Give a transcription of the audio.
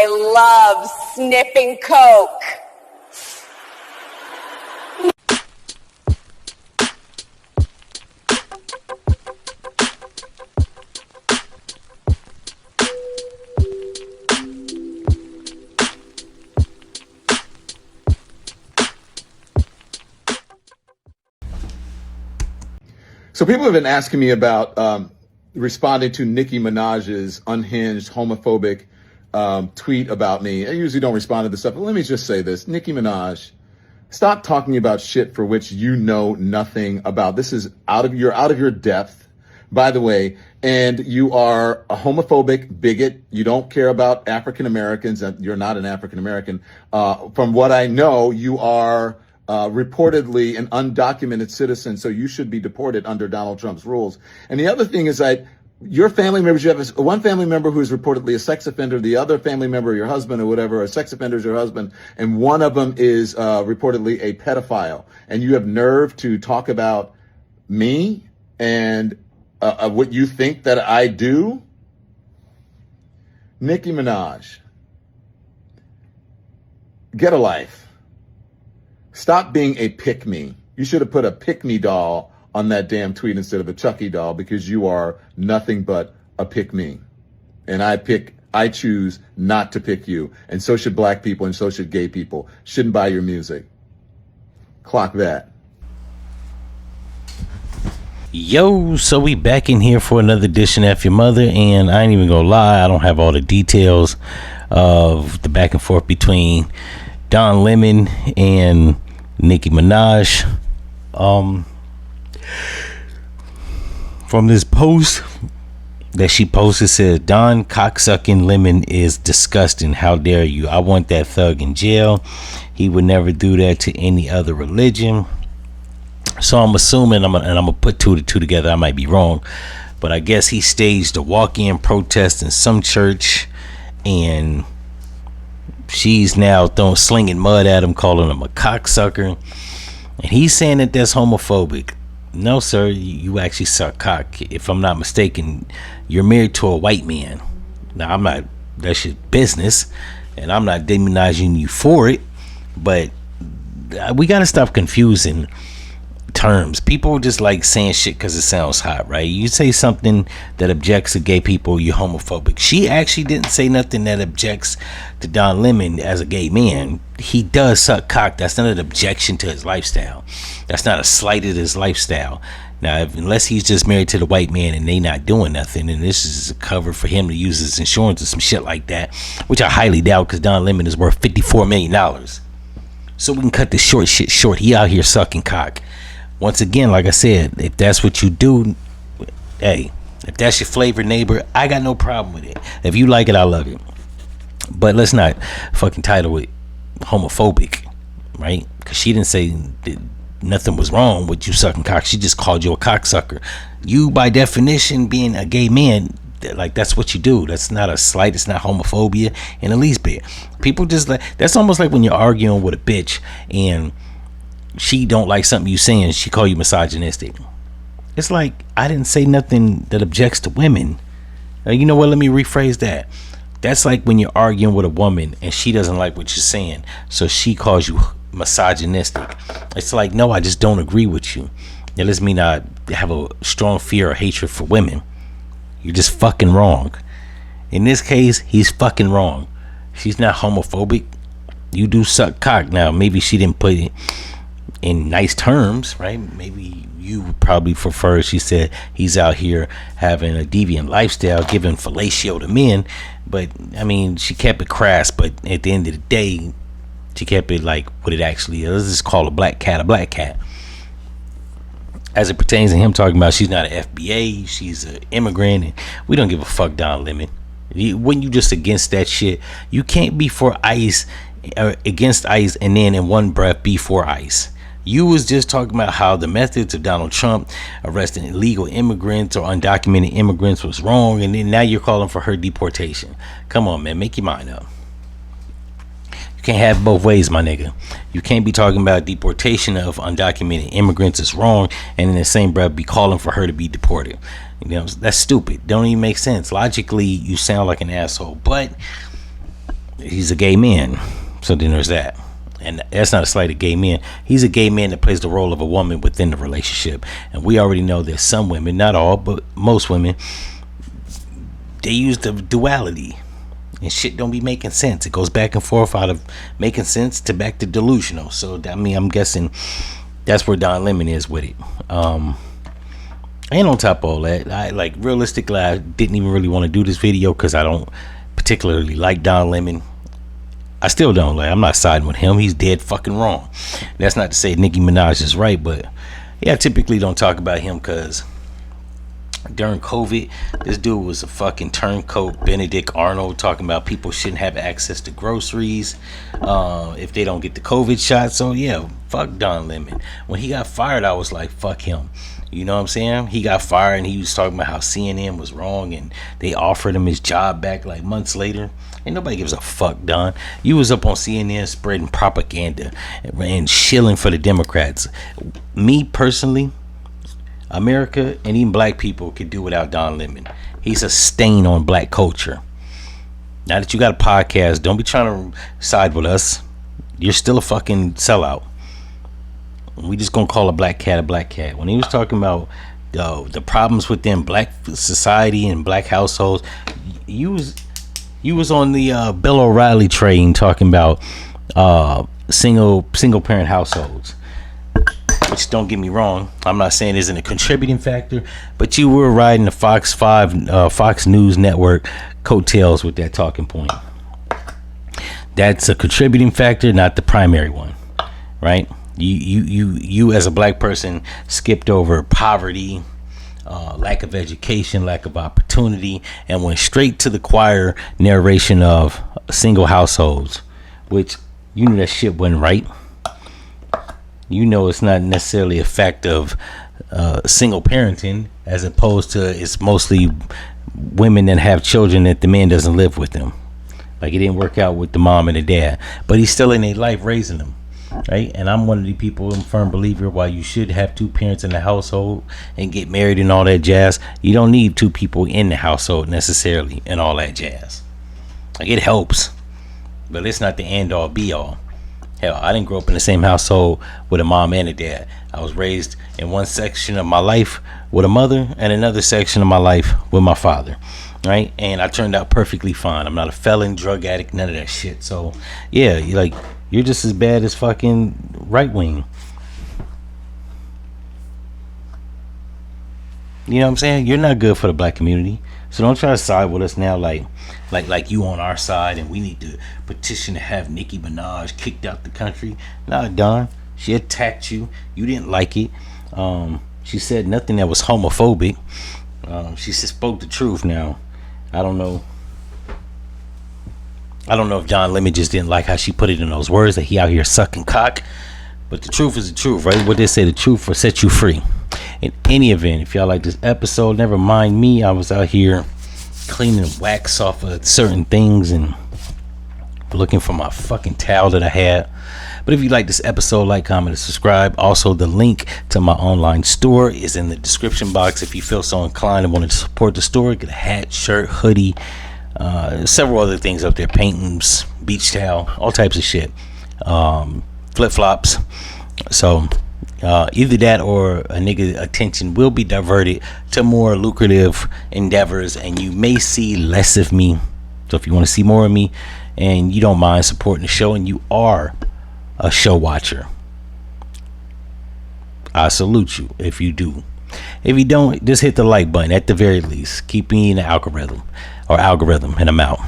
I love sniffing coke. So people have been asking me about responding to Nicki Minaj's unhinged homophobic tweet about me. I usually don't respond to this stuff, but let me just say this. Nicki Minaj, stop talking about shit for which you know nothing about. This is you're out of your depth, by the way, and you are a homophobic bigot. You don't care about African Americans, and you're not an African American. From what I know, you are reportedly an undocumented citizen, so you should be deported under Donald Trump's rules. And the other thing is that your family members, you have one family member who is reportedly a sex offender, the other family member, your husband or whatever, a sex offender is your husband, and one of them is reportedly a pedophile. And you have nerve to talk about me and what you think that I do? Nicki Minaj, get a life. Stop being a pick-me. You should have put a pick-me doll on that damn tweet instead of a Chucky doll, because you are nothing but a pick-me. And I choose not to pick you. And so should black people, and so should gay people. Shouldn't buy your music. Clock that. Yo, so we back in here for another edition of F-ya-Motha, and I ain't even gonna lie, I don't have all the details of the back and forth between Don Lemon and Nicki Minaj. From this post that she posted, said, Don cocksucking Lemon is disgusting. How dare you? I want that thug in jail. He would never do that to any other religion. So I'm assuming, I'm gonna put two to two together. I might be wrong, but I guess he staged a walk-in protest in some church, and she's now slinging mud at him, calling him a cocksucker, and he's saying that that's homophobic. No, sir, you actually suck cock. If I'm not mistaken, you're married to a white man. Now, I'm not. That's your business, and I'm not demonizing you for it. But we gotta stop confusing terms. People just like saying shit because it sounds hot, right? You say something that objects to gay people, you're homophobic. She actually didn't say nothing that objects to Don Lemon as a gay man. He does suck cock. That's not an objection to his lifestyle. That's not a slight at his lifestyle. Now, unless he's just married to the white man and they not doing nothing, and this is a cover for him to use his insurance or some shit like that, which I highly doubt, because Don Lemon is worth $54 million. So we can cut this shit short. He out here sucking cock. Once again, like I said, if that's what you do, hey, if that's your flavor, neighbor, I got no problem with it. If you like it, I love it. But let's not fucking title it homophobic, right? Because she didn't say that nothing was wrong with you sucking cock. She just called you a cocksucker. You, by definition, being a gay man, like, that's what you do. That's not a slight. It's not homophobia in the least bit. People just like, that's almost like when you're arguing with a bitch and she don't like something you saying, she call you misogynistic. It's like, I didn't say nothing that objects to women. You know what, let me rephrase that. That's like when you're arguing with a woman and she doesn't like what you're saying, so she calls you misogynistic. It's like, no, I just don't agree with you. It doesn't mean I have a strong fear or hatred for women. You're just fucking wrong. In this case, he's fucking wrong. She's not homophobic. You do suck cock. Now, maybe she didn't put it in nice terms, right? Maybe you would probably prefer, she said, he's out here having a deviant lifestyle, giving fellatio to men. But I mean, she kept it crass, but at the end of the day, she kept it like what it actually is. Let's just call a black cat a black cat. As it pertains to him talking about she's not an FBA, she's an immigrant, and we don't give a fuck, Don Lemon. When you just against that shit, you can't be for ICE or against ICE and then in one breath be for ICE. You was just talking about how the methods of Donald Trump arresting illegal immigrants or undocumented immigrants was wrong, and then now you're calling for her deportation. Come on, man, make your mind up. You can't have both ways, my nigga. You can't be talking about deportation of undocumented immigrants is wrong, and in the same breath be calling for her to be deported. You know, that's stupid. Don't even make sense. Logically, you sound like an asshole. But he's a gay man. So then there's that. And that's not a slight of gay men. He's a gay man that plays the role of a woman within the relationship. And we already know that some women, not all, but most women, they use the duality. And shit don't be making sense. It goes back and forth out of making sense to back to delusional. So, I mean, I'm guessing that's where Don Lemon is with it. And on top of all that, I like realistically, I didn't even really want to do this video because I don't particularly like Don Lemon. I still don't. Like, I'm not siding with him. He's dead fucking wrong. That's not to say Nicki Minaj is right, but yeah, I typically don't talk about him because during COVID, this dude was a fucking turncoat Benedict Arnold talking about people shouldn't have access to groceries if they don't get the COVID shot. So yeah, fuck Don Lemon. When he got fired, I was like, fuck him. You know what I'm saying? He got fired and he was talking about how CNN was wrong and they offered him his job back like months later. Ain't nobody gives a fuck, Don. You was up on CNN spreading propaganda and shilling for the Democrats. Me personally, America and even black people could do without Don Lemon. He's a stain on black culture. Now that you got a podcast, don't be trying to side with us. You're still a fucking sellout. We just gonna call a black cat a black cat. When he was talking about the problems within black society and black households, you was on the Bill O'Reilly train talking about single parent households. Which, don't get me wrong, I'm not saying isn't a contributing factor, but you were riding the Fox News Network coattails with that talking point. That's a contributing factor, not the primary one, right? You as a black person skipped over poverty, lack of education, lack of opportunity, and went straight to the choir narration of single households, which you knew that shit wasn't right. You know it's not necessarily a fact of single parenting, as opposed to it's mostly women that have children that the man doesn't live with them. Like, it didn't work out with the mom and the dad, but he's still in their life raising them, right? And I'm one of the people, I'm a firm believer, while you should have two parents in the household and get married and all that jazz, you don't need two people in the household necessarily and all that jazz. Like, it helps, but it's not the end all be all. Hell, I didn't grow up in the same household with a mom and a dad. I was raised in one section of my life with a mother and another section of my life with my father, right? And I turned out perfectly fine. I'm not a felon, drug addict, none of that shit. So yeah, you're just as bad as fucking right wing. You know what I'm saying? You're not good for the black community. So don't try to side with us now like you on our side and we need to petition to have Nicki Minaj kicked out the country. Nah, Don. She attacked you. You didn't like it. She said nothing that was homophobic. She spoke the truth. Now, I don't know if Don Lemon just didn't like how she put it in those words that he out here sucking cock. But the truth is the truth, right? What they say, the truth will set you free. In any event, if y'all like this episode, never mind me. I was out here cleaning wax off of certain things and looking for my fucking towel that I had. But if you like this episode, like, comment, and subscribe. Also, the link to my online store is in the description box. If you feel so inclined and want to support the store, get a hat, shirt, hoodie, several other things up there, paintings, beach towel, all types of shit, flip-flops. So either that or a nigga's attention will be diverted to more lucrative endeavors, and you may see less of me. So if you want to see more of me and you don't mind supporting the show and you are a show watcher, I salute you if you do. If you don't, just hit the like button at the very least. Keep me in the algorithm, and I'm out.